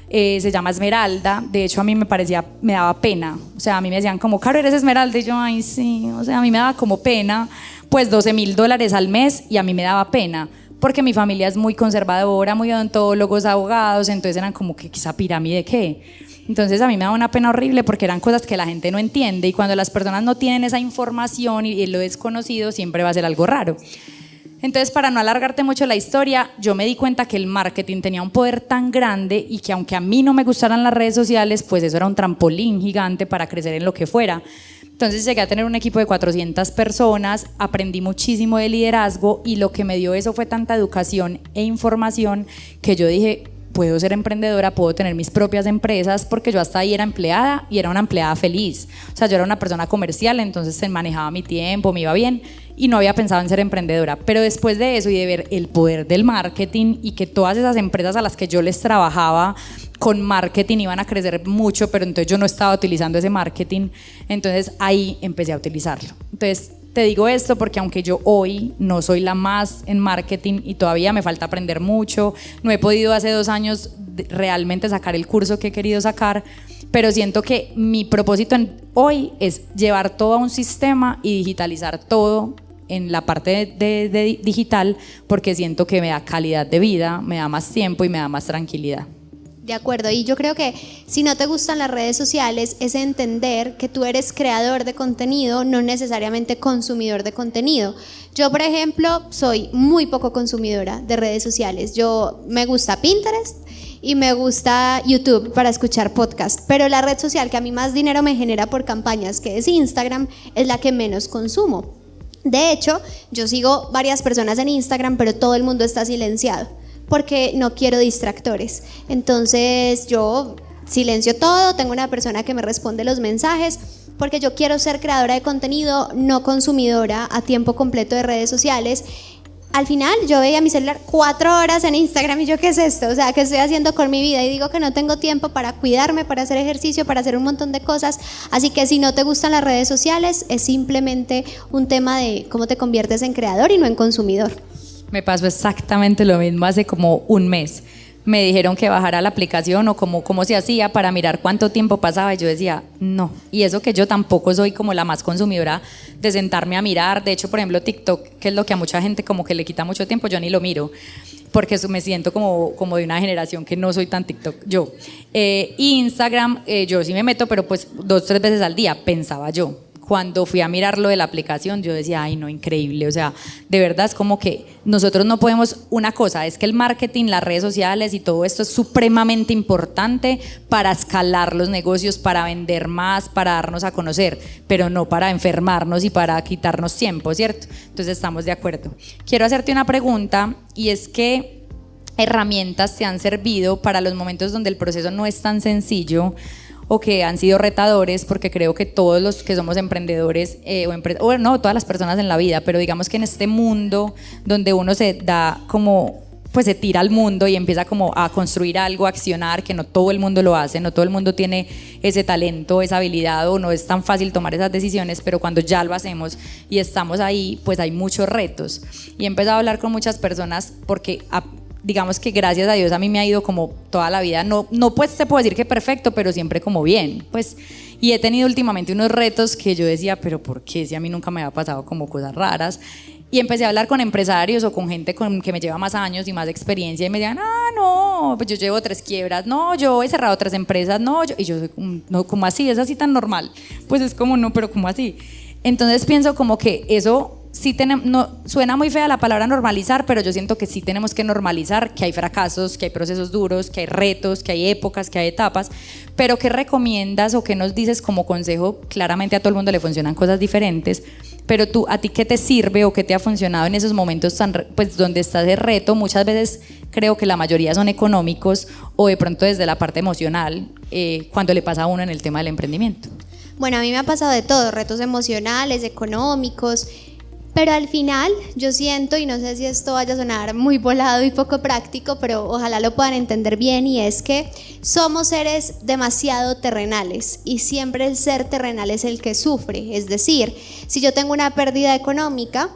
Speaker 1: se llama Esmeralda. De hecho a mí me daba pena, o sea, a mí me decían como, Caro, eres Esmeralda, y yo, ay sí, o sea, a mí me daba como pena, pues $12,000 al mes, y a mí me daba pena, porque mi familia es muy conservadora, muy odontólogos, abogados, entonces eran como que esa pirámide, ¿qué? Entonces a mí me daba una pena horrible porque eran cosas que la gente no entiende, y cuando las personas no tienen esa información y lo desconocido, siempre va a ser algo raro. Entonces, para no alargarte mucho la historia, yo me di cuenta que el marketing tenía un poder tan grande, y que aunque a mí no me gustaran las redes sociales, pues eso era un trampolín gigante para crecer en lo que fuera. Entonces llegué a tener un equipo de 400 personas, aprendí muchísimo de liderazgo, y lo que me dio eso fue tanta educación e información que yo dije, puedo ser emprendedora, puedo tener mis propias empresas, porque yo hasta ahí era empleada, y era una empleada feliz. O sea, yo era una persona comercial, entonces se manejaba mi tiempo, me iba bien, y no había pensado en ser emprendedora. Pero después de eso y de ver el poder del marketing, y que todas esas empresas a las que yo les trabajaba con marketing iban a crecer mucho, pero entonces yo no estaba utilizando ese marketing, entonces ahí empecé a utilizarlo. Entonces te digo esto porque aunque yo hoy no soy la más en marketing y todavía me falta aprender mucho, no he podido hace 2 años realmente sacar el curso que he querido sacar, pero siento que mi propósito hoy es llevar todo a un sistema y digitalizar todo en la parte de digital, porque siento que me da calidad de vida, me da más tiempo y me da más tranquilidad.
Speaker 2: De acuerdo, y yo creo que si no te gustan las redes sociales es entender que tú eres creador de contenido, no necesariamente consumidor de contenido. Yo, por ejemplo, soy muy poco consumidora de redes sociales. Yo me gusta Pinterest y me gusta YouTube para escuchar podcast, pero la red social que a mí más dinero me genera por campañas, que es Instagram, es la que menos consumo. De hecho, yo sigo varias personas en Instagram, pero todo el mundo está silenciado, porque no quiero distractores. Entonces yo silencio todo, tengo una persona que me responde los mensajes, porque yo quiero ser creadora de contenido, no consumidora a tiempo completo de redes sociales. Al final yo veía mi celular 4 horas en Instagram y yo, ¿qué es esto? O sea, ¿qué estoy haciendo con mi vida? Y digo que no tengo tiempo para cuidarme, para hacer ejercicio, para hacer un montón de cosas. Así que si no te gustan las redes sociales, es simplemente un tema de cómo te conviertes en creador y no en consumidor.
Speaker 1: Me pasó exactamente lo mismo hace como un mes. Me dijeron que bajara la aplicación o cómo se hacía para mirar cuánto tiempo pasaba, y yo decía, no. Y eso que yo tampoco soy como la más consumidora de sentarme a mirar. De hecho, por ejemplo, TikTok, que es lo que a mucha gente como que le quita mucho tiempo, yo ni lo miro, porque me siento como de una generación que no soy tan TikTok yo. Instagram, yo sí me meto, pero pues 2, 3 veces al día, pensaba yo. Cuando fui a mirar lo de la aplicación, yo decía, ay no, increíble, o sea, de verdad es como que nosotros no podemos, una cosa es que el marketing, las redes sociales y todo esto es supremamente importante para escalar los negocios, para vender más, para darnos a conocer, pero no para enfermarnos y para quitarnos tiempo, ¿cierto? Entonces estamos de acuerdo. Quiero hacerte una pregunta, y es ¿qué herramientas te han servido para los momentos donde el proceso no es tan sencillo o que han sido retadores? Porque creo que todos los que somos emprendedores, no, todas las personas en la vida, pero digamos que en este mundo donde uno se da como, pues se tira al mundo y empieza como a construir algo, a accionar, que no todo el mundo lo hace, no todo el mundo tiene ese talento, esa habilidad, o no es tan fácil tomar esas decisiones, pero cuando ya lo hacemos y estamos ahí, pues hay muchos retos. Y he empezado a hablar con muchas personas porque digamos que gracias a Dios a mí me ha ido como toda la vida, no pues te puedo decir que perfecto, pero siempre como bien, pues, y he tenido últimamente unos retos que yo decía, pero ¿por qué? Si a mí nunca me había pasado como cosas raras. Y empecé a hablar con empresarios o con gente que me lleva más años y más experiencia, y me decían, no, pues yo llevo 3 quiebras, no, yo he cerrado 3 empresas, no, y yo soy, no, ¿cómo así? ¿Es así tan normal? Pues es como, no, pero ¿cómo así? Entonces pienso como que eso sí no, suena muy fea la palabra normalizar, pero yo siento que sí tenemos que normalizar que hay fracasos, que hay procesos duros, que hay retos, que hay épocas, que hay etapas. Pero ¿qué recomiendas o qué nos dices como consejo? Claramente a todo el mundo le funcionan cosas diferentes, pero tú, ¿a ti qué te sirve o qué te ha funcionado en esos momentos pues donde estás de reto? Muchas veces creo que la mayoría son económicos, o de pronto desde la parte emocional, cuando le pasa a uno en el tema del emprendimiento.
Speaker 2: Bueno, a mí me ha pasado de todo, retos emocionales, económicos. Pero al final yo siento, y no sé si esto vaya a sonar muy volado y poco práctico, pero ojalá lo puedan entender bien, y es que somos seres demasiado terrenales y siempre el ser terrenal es el que sufre. Es decir, si yo tengo una pérdida económica,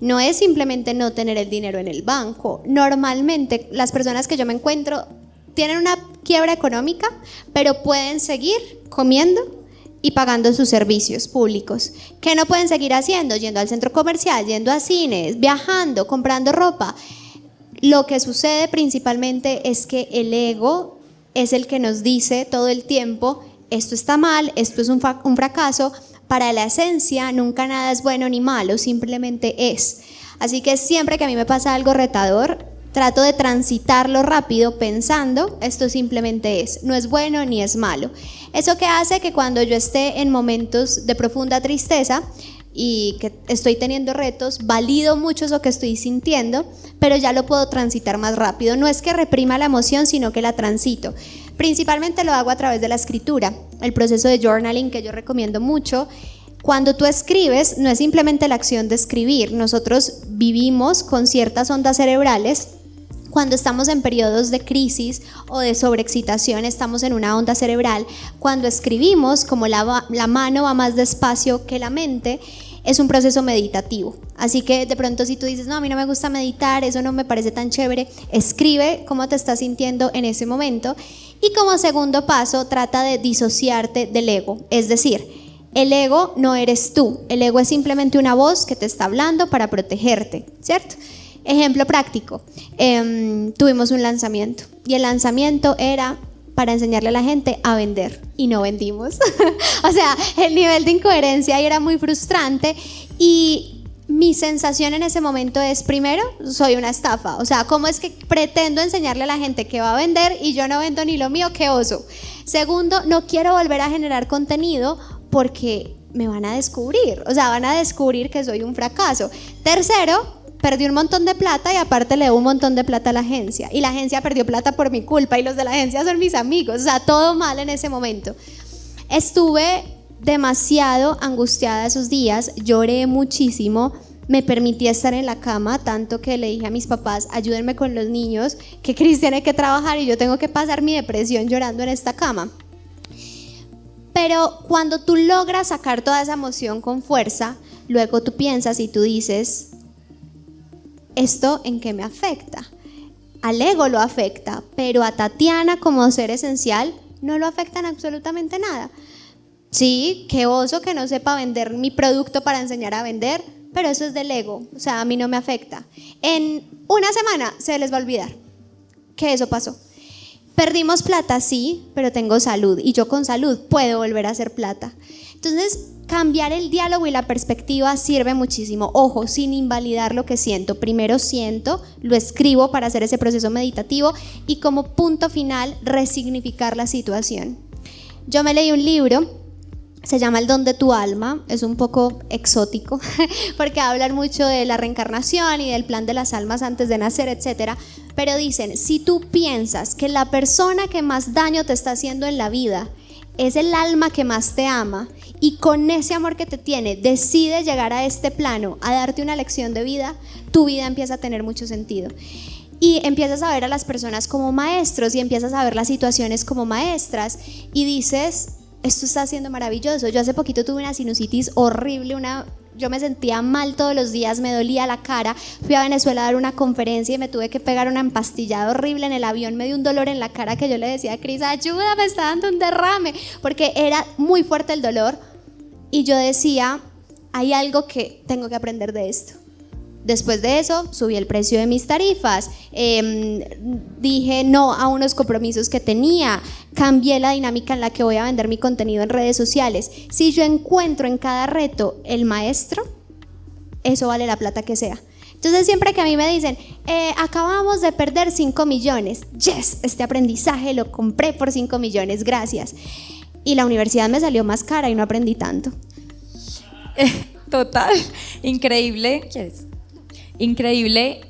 Speaker 2: no es simplemente no tener el dinero en el banco. Normalmente las personas que yo me encuentro tienen una quiebra económica, pero pueden seguir comiendo y pagando sus servicios públicos. ¿Qué no pueden seguir haciendo? Yendo al centro comercial, yendo a cines, viajando, comprando ropa. Lo que sucede principalmente es que el ego es el que nos dice todo el tiempo: esto está mal, esto es un fracaso. Para la esencia nunca nada es bueno ni malo, simplemente es. Así que siempre que a mí me pasa algo retador, trato de transitarlo rápido pensando: esto simplemente es, no es bueno ni es malo. Eso que hace que cuando yo esté en momentos de profunda tristeza y que estoy teniendo retos, valido mucho eso que estoy sintiendo, pero ya lo puedo transitar más rápido. No es que reprima la emoción, sino que la transito. Principalmente lo hago a través de la escritura, el proceso de journaling que yo recomiendo mucho. Cuando tú escribes, no es simplemente la acción de escribir. Nosotros vivimos con ciertas ondas cerebrales. Cuando estamos en periodos de crisis o de sobreexcitación, estamos en una onda cerebral. Cuando escribimos, como la mano va más despacio que la mente, es un proceso meditativo. Así que de pronto si tú dices: no, a mí no me gusta meditar, eso no me parece tan chévere, escribe cómo te estás sintiendo en ese momento. Y como segundo paso, trata de disociarte del ego. Es decir, el ego no eres tú, el ego es simplemente una voz que te está hablando para protegerte, ¿cierto? Ejemplo práctico, tuvimos un lanzamiento y el lanzamiento era para enseñarle a la gente a vender y no vendimos. O sea, el nivel de incoherencia ahí era muy frustrante y mi sensación en ese momento es: primero, soy una estafa. O sea, ¿cómo es que pretendo enseñarle a la gente que va a vender y yo no vendo ni lo mío? ¡Qué oso! Segundo, no quiero volver a generar contenido porque me van a descubrir. O sea, van a descubrir que soy un fracaso. Tercero, perdí un montón de plata y aparte le debo un montón de plata a la agencia. Y la agencia perdió plata por mi culpa y los de la agencia son mis amigos. O sea, todo mal en ese momento. Estuve demasiado angustiada esos días, lloré muchísimo, me permití estar en la cama, tanto que le dije a mis papás: ayúdenme con los niños, que Cris tiene que trabajar y yo tengo que pasar mi depresión llorando en esta cama. Pero cuando tú logras sacar toda esa emoción con fuerza, luego tú piensas y tú dices: ¿esto en qué me afecta? Al ego lo afecta, pero a Tatiana como ser esencial no lo afecta en absolutamente nada. Sí, qué oso que no sepa vender mi producto para enseñar a vender, pero eso es del ego, o sea, a mí no me afecta. En una semana se les va a olvidar que eso pasó. Perdimos plata, sí, pero tengo salud y yo con salud puedo volver a hacer plata. Entonces, cambiar el diálogo y la perspectiva sirve muchísimo. Ojo, sin invalidar lo que siento. Primero siento, lo escribo para hacer ese proceso meditativo y como punto final, resignificar la situación. Yo me leí un libro, se llama El don de tu alma, es un poco exótico porque hablan mucho de la reencarnación y del plan de las almas antes de nacer, etcétera. Pero dicen: si tú piensas que la persona que más daño te está haciendo en la vida es el alma que más te ama y con ese amor que te tiene decide llegar a este plano a darte una lección de vida, tu vida empieza a tener mucho sentido. Y empiezas a ver a las personas como maestros y empiezas a ver las situaciones como maestras y dices: esto está siendo maravilloso. Yo hace poquito tuve una sinusitis horrible, yo me sentía mal todos los días, me dolía la cara. Fui a Venezuela a dar una conferencia y me tuve que pegar una empastillada horrible en el avión. Me dio un dolor en la cara que yo le decía a Cris: ayuda, me está dando un derrame, porque era muy fuerte el dolor. Y yo decía: hay algo que tengo que aprender de esto. Después de eso, subí el precio de mis tarifas, dije no a unos compromisos que tenía, cambié la dinámica en la que voy a vender mi contenido en redes sociales. Si yo encuentro en cada reto el maestro, eso vale la plata que sea. Entonces siempre que a mí me dicen: acabamos de perder 5 millones, yes, este aprendizaje lo compré por 5 millones, gracias. Y la universidad me salió más cara y no aprendí tanto.
Speaker 1: Total, increíble. ¿Quieres? Increíble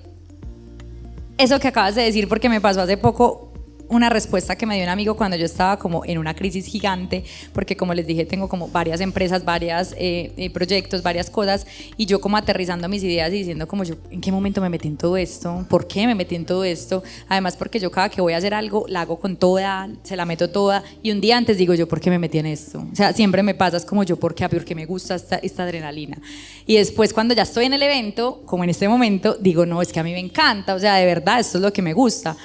Speaker 1: eso que acabas de decir, porque me pasó hace poco una respuesta que me dio un amigo cuando yo estaba como en una crisis gigante, porque como les dije, tengo como varias empresas, varios proyectos, varias cosas, y yo como aterrizando mis ideas y diciendo como yo, ¿en qué momento me metí en todo esto? ¿Por qué me metí en todo esto? Además porque yo cada que voy a hacer algo, la hago con toda, se la meto toda, y un día antes digo yo, ¿por qué me metí en esto? O sea, siempre me pasa, es como yo, ¿por qué? Porque me gusta esta adrenalina. Y después cuando ya estoy en el evento, como en este momento, digo, no, es que a mí me encanta, o sea, de verdad, esto es lo que me gusta.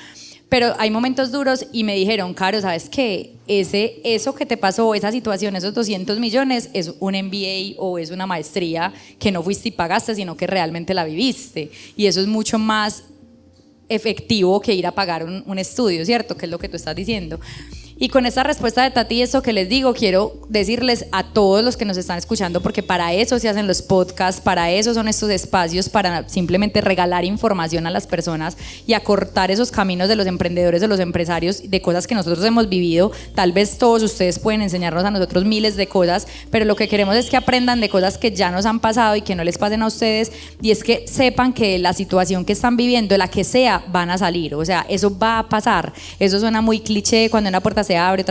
Speaker 1: Pero hay momentos duros y me dijeron, Caro, ¿sabes qué? Eso que te pasó, esa situación, esos 200 millones, es un MBA o es una maestría que no fuiste y pagaste, sino que realmente la viviste. Y eso es mucho más efectivo que ir a pagar un estudio, ¿cierto? Que es lo que tú estás diciendo. Y con esta respuesta de Tati, eso que les digo, quiero decirles a todos los que nos están escuchando, porque para eso se hacen los podcasts, para eso son estos espacios, para simplemente regalar información a las personas y acortar esos caminos de los emprendedores, de los empresarios, de cosas que nosotros hemos vivido. Tal vez todos ustedes pueden enseñarnos a nosotros miles de cosas, pero lo que queremos es que aprendan de cosas que ya nos han pasado y que no les pasen a ustedes, y es que sepan que la situación que están viviendo, la que sea, van a salir. O sea, eso va a pasar. Eso suena muy cliché, cuando una puerta se abre,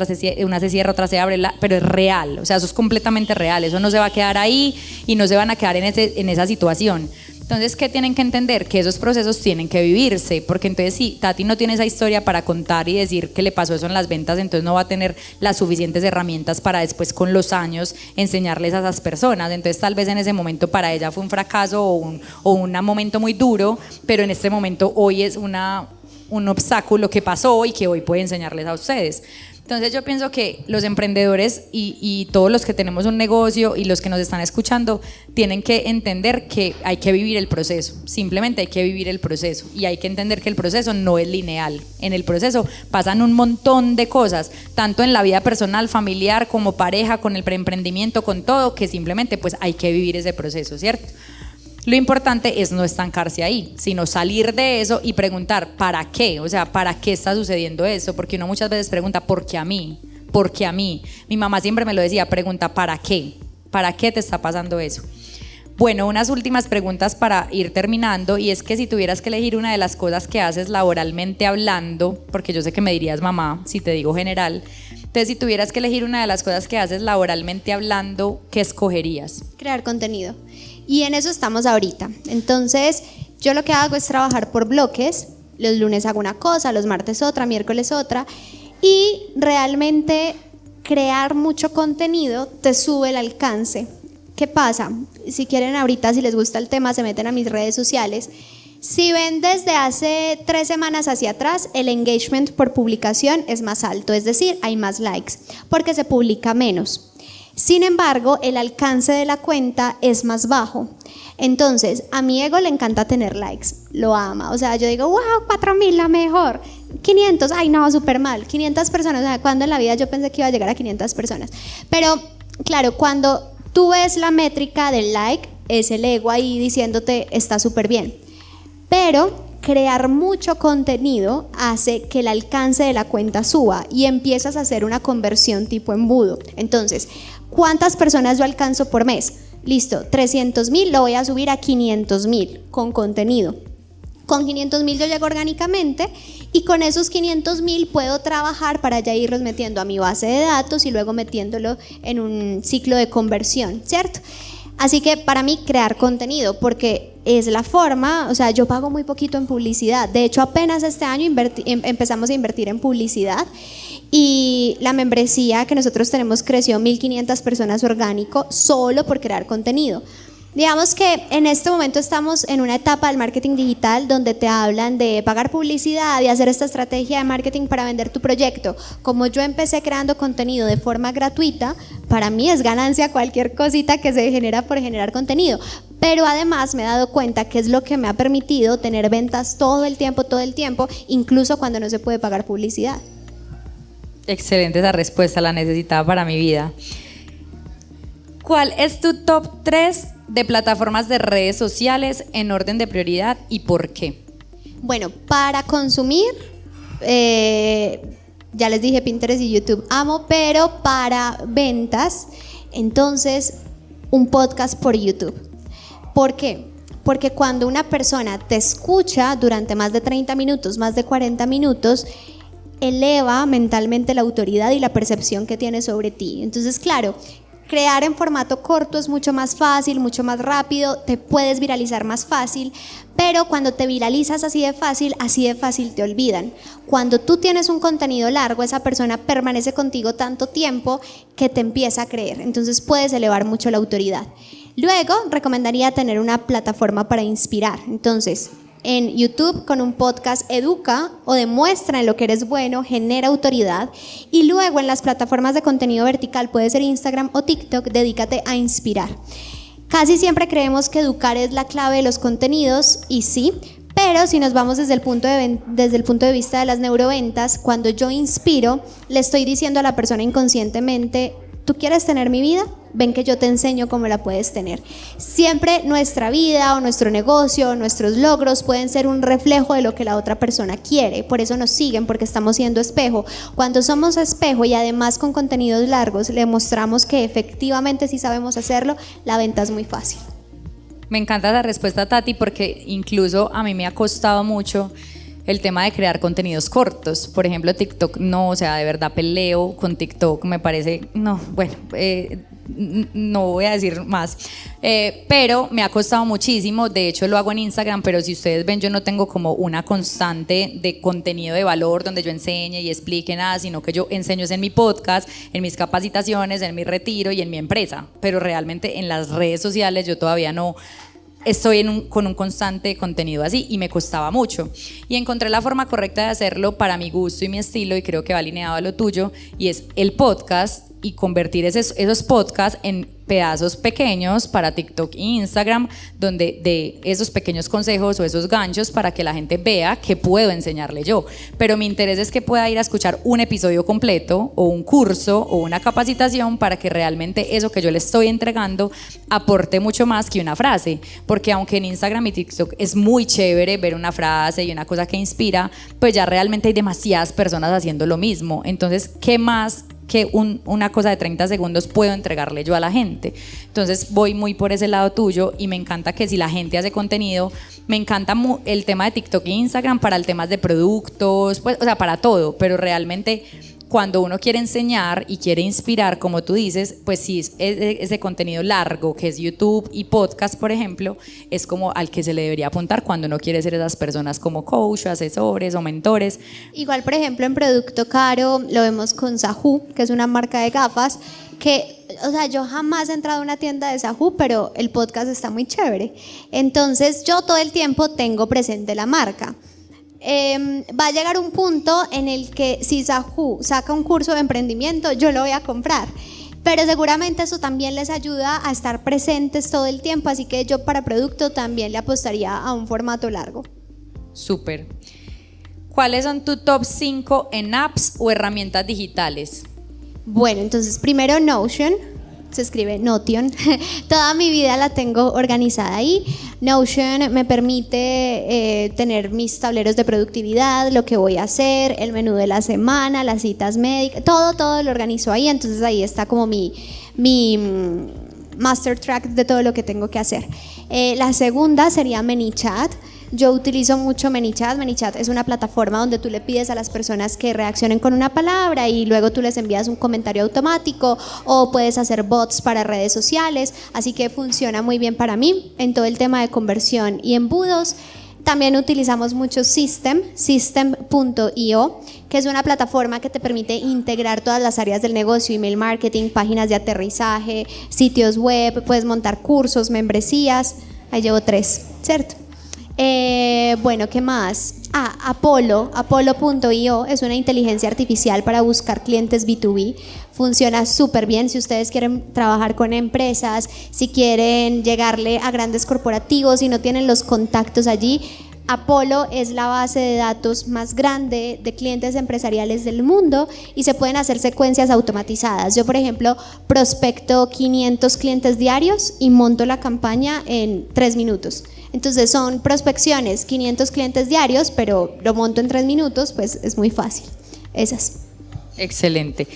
Speaker 1: una se cierra, otra se abre, pero es real, o sea, eso es completamente real, eso no se va a quedar ahí y no se van a quedar en esa situación. Entonces, ¿qué tienen que entender? Que esos procesos tienen que vivirse, porque entonces si Tati no tiene esa historia para contar y decir que le pasó eso en las ventas, entonces no va a tener las suficientes herramientas para después con los años enseñarles a esas personas. Entonces tal vez en ese momento para ella fue un fracaso o un momento muy duro, pero en este momento hoy es un obstáculo que pasó y que hoy puede enseñarles a ustedes. Entonces yo pienso que los emprendedores y todos los que tenemos un negocio y los que nos están escuchando tienen que entender que hay que vivir el proceso, simplemente hay que vivir el proceso, y hay que entender que el proceso no es lineal. En el proceso pasan un montón de cosas, tanto en la vida personal, familiar, como pareja, con el preemprendimiento, con todo, que simplemente pues hay que vivir ese proceso, ¿cierto? Lo importante es no estancarse ahí, sino salir de eso y preguntar ¿para qué? O sea, ¿para qué está sucediendo eso? Porque uno muchas veces pregunta ¿por qué a mí? ¿Por qué a mí? Mi mamá siempre me lo decía, pregunta ¿para qué? ¿Para qué te está pasando eso? Bueno, unas últimas preguntas para ir terminando, y es que si tuvieras que elegir una de las cosas que haces laboralmente hablando, porque yo sé que me dirías mamá si te digo general, entonces si tuvieras que elegir una de las cosas que haces laboralmente hablando, ¿qué escogerías?
Speaker 2: Crear contenido. Y en eso estamos ahorita. Entonces, yo lo que hago es trabajar por bloques. Los lunes hago una cosa, los martes otra, miércoles otra. Y realmente crear mucho contenido te sube el alcance. ¿Qué pasa? Si quieren ahorita, si les gusta el tema, se meten a mis redes sociales. Si ven desde hace 3 semanas hacia atrás, el engagement por publicación es más alto, es decir, hay más likes, porque se publica menos. Sin embargo, el alcance de la cuenta es más bajo. Entonces, a mi ego le encanta tener likes, lo ama. O sea, yo digo, wow, 4,000, la mejor. 500, ay no, súper mal. 500 personas, o sea, cuando en la vida yo pensé que iba a llegar a 500 personas. Pero, claro, cuando tú ves la métrica del like, es el ego ahí diciéndote, está súper bien. Pero crear mucho contenido hace que el alcance de la cuenta suba y empiezas a hacer una conversión tipo embudo. Entonces, ¿cuántas personas yo alcanzo por mes? Listo, 300,000 lo voy a subir a 500,000 con contenido. Con 500,000 yo llego orgánicamente y con esos 500,000 puedo trabajar para ya irlos metiendo a mi base de datos y luego metiéndolo en un ciclo de conversión, ¿cierto? Así que para mí crear contenido, porque es la forma, o sea, yo pago muy poquito en publicidad. De hecho, apenas este año empezamos a invertir en publicidad y la membresía que nosotros tenemos creció 1,500 personas orgánico solo por crear contenido. Digamos que en este momento estamos en una etapa del marketing digital donde te hablan de pagar publicidad y hacer esta estrategia de marketing para vender tu proyecto. Como yo empecé creando contenido de forma gratuita, para mí es ganancia cualquier cosita que se genera por generar contenido. Pero además me he dado cuenta que es lo que me ha permitido tener ventas todo el tiempo, incluso cuando no se puede pagar publicidad.
Speaker 1: Excelente esa respuesta, la necesitaba para mi vida. ¿Cuál es tu top 3 de plataformas de redes sociales en orden de prioridad y por qué?
Speaker 2: Bueno, para consumir, ya les dije Pinterest y YouTube amo, pero para ventas, entonces un podcast por YouTube. ¿Por qué? Porque cuando una persona te escucha durante más de 30 minutos, más de 40 minutos, eleva mentalmente la autoridad y la percepción que tienes sobre ti. Entonces, claro, crear en formato corto es mucho más fácil, mucho más rápido, te puedes viralizar más fácil, pero cuando te viralizas así de fácil te olvidan. Cuando tú tienes un contenido largo, esa persona permanece contigo tanto tiempo que te empieza a creer, entonces puedes elevar mucho la autoridad. Luego, recomendaría tener una plataforma para inspirar. Entonces, en YouTube con un podcast educa o demuestra en lo que eres bueno, genera autoridad, y luego en las plataformas de contenido vertical, puede ser Instagram o TikTok, dedícate a inspirar. Casi siempre creemos que educar es la clave de los contenidos, y sí, pero si nos vamos desde el punto de vista de las neuroventas, cuando yo inspiro, le estoy diciendo a la persona inconscientemente: ¿tú quieres tener mi vida? Ven que yo te enseño cómo la puedes tener. Siempre nuestra vida o nuestro negocio, nuestros logros pueden ser un reflejo de lo que la otra persona quiere. Por eso nos siguen, porque estamos siendo espejo. Cuando somos espejo y además con contenidos largos le mostramos que efectivamente sí sabemos hacerlo, la venta es muy fácil.
Speaker 1: Me encanta la respuesta, Tati, porque incluso a mí me ha costado mucho el tema de crear contenidos cortos. Por ejemplo, TikTok no, o sea, de verdad peleo con TikTok, me parece, no, bueno, no voy a decir más, pero me ha costado muchísimo. De hecho lo hago en Instagram, pero si ustedes ven, yo no tengo como una constante de contenido de valor donde yo enseñe y explique nada, sino que yo enseño es en mi podcast, en mis capacitaciones, en mi retiro y en mi empresa, pero realmente en las redes sociales yo todavía no estoy con un constante contenido así, y me costaba mucho, y encontré la forma correcta de hacerlo para mi gusto y mi estilo, y creo que va alineado a lo tuyo, y es el podcast, y convertir esos podcasts en pedazos pequeños para TikTok e Instagram, donde de esos pequeños consejos o esos ganchos para que la gente vea que puedo enseñarle yo. Pero mi interés es que pueda ir a escuchar un episodio completo o un curso o una capacitación para que realmente eso que yo le estoy entregando aporte mucho más que una frase. Porque aunque en Instagram y TikTok es muy chévere ver una frase y una cosa que inspira, pues ya realmente hay demasiadas personas haciendo lo mismo. Entonces, ¿qué más que una cosa de 30 segundos puedo entregarle yo a la gente? Entonces voy muy por ese lado tuyo, y me encanta que si la gente hace contenido, me encanta el tema de TikTok e Instagram para el tema de productos, pues, o sea, para todo, pero realmente cuando uno quiere enseñar y quiere inspirar, como tú dices, pues sí, ese contenido largo que es YouTube y podcast, por ejemplo, es como al que se le debería apuntar cuando uno quiere ser esas personas como coach, asesores o mentores.
Speaker 2: Igual, por ejemplo, en Producto Caro lo vemos con Sahoo, que es una marca de gafas, que, o sea, yo jamás he entrado a una tienda de Sahoo, pero el podcast está muy chévere. Entonces yo todo el tiempo tengo presente la marca. Va a llegar un punto en el que si Sahoo saca un curso de emprendimiento, yo lo voy a comprar, pero seguramente eso también les ayuda a estar presentes todo el tiempo, así que yo para producto también le apostaría a un formato largo.
Speaker 1: Súper. ¿Cuáles son tu top 5 en apps o herramientas digitales?
Speaker 2: Bueno, entonces primero Notion, se escribe Notion. Toda mi vida la tengo organizada ahí. Notion me permite tener mis tableros de productividad, lo que voy a hacer, el menú de la semana, las citas médicas, todo lo organizo ahí. Entonces ahí está como mi master track de todo lo que tengo que hacer. La segunda sería ManyChat. Yo utilizo mucho ManyChat. ManyChat es una plataforma donde tú le pides a las personas que reaccionen con una palabra y luego tú les envías un comentario automático, o puedes hacer bots para redes sociales, así que funciona muy bien para mí en todo el tema de conversión y embudos. También utilizamos mucho System.io, que es una plataforma que te permite integrar todas las áreas del negocio: email marketing, páginas de aterrizaje, sitios web, puedes montar cursos, membresías. Ahí llevo 3, ¿cierto? Bueno, ¿qué más? Apollo.io es una inteligencia artificial para buscar clientes B2B. Funciona súper bien si ustedes quieren trabajar con empresas, si quieren llegarle a grandes corporativos y no tienen los contactos allí. Apollo es la base de datos más grande de clientes empresariales del mundo y se pueden hacer secuencias automatizadas. Yo, por ejemplo, prospecto 500 clientes diarios y monto la campaña en 3 minutos. Entonces son prospecciones, 500 clientes diarios, pero lo monto en 3 minutos, pues es muy fácil. Esas.
Speaker 1: Excelente.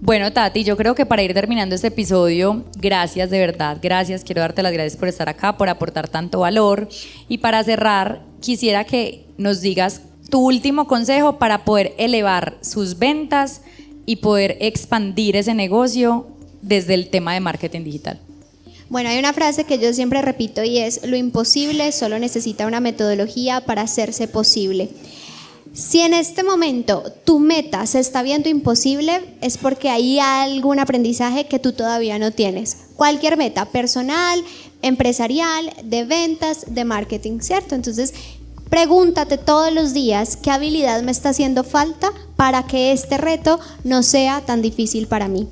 Speaker 1: Bueno, Tati, yo creo que para ir terminando este episodio, gracias, de verdad, gracias. Quiero darte las gracias por estar acá, por aportar tanto valor. Y para cerrar, quisiera que nos digas tu último consejo para poder elevar sus ventas y poder expandir ese negocio desde el tema de marketing digital.
Speaker 2: Bueno, hay una frase que yo siempre repito y es: lo imposible solo necesita una metodología para hacerse posible. Si en este momento tu meta se está viendo imposible, es porque hay algún aprendizaje que tú todavía no tienes. Cualquier meta, personal, empresarial, de ventas, de marketing, ¿cierto? Entonces, pregúntate todos los días qué habilidad me está haciendo falta para que este reto no sea tan difícil para mí.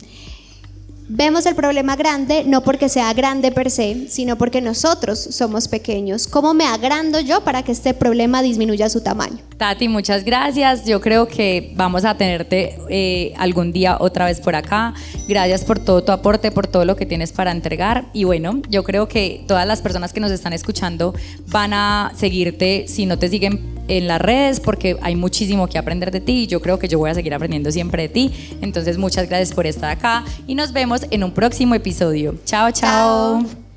Speaker 2: Vemos el problema grande no porque sea grande per se, sino porque nosotros somos pequeños. ¿Cómo me agrando yo para que este problema disminuya su tamaño?
Speaker 1: Tati, muchas gracias. Yo creo que vamos a tenerte algún día otra vez por acá. Gracias por todo tu aporte, por todo lo que tienes para entregar. Y bueno, yo creo que todas las personas que nos están escuchando van a seguirte si no te siguen en las redes, porque hay muchísimo que aprender de ti. Yo creo que yo voy a seguir aprendiendo siempre de ti. Entonces, muchas gracias por estar acá y nos vemos en un próximo episodio. Chao, chao.
Speaker 2: Chao.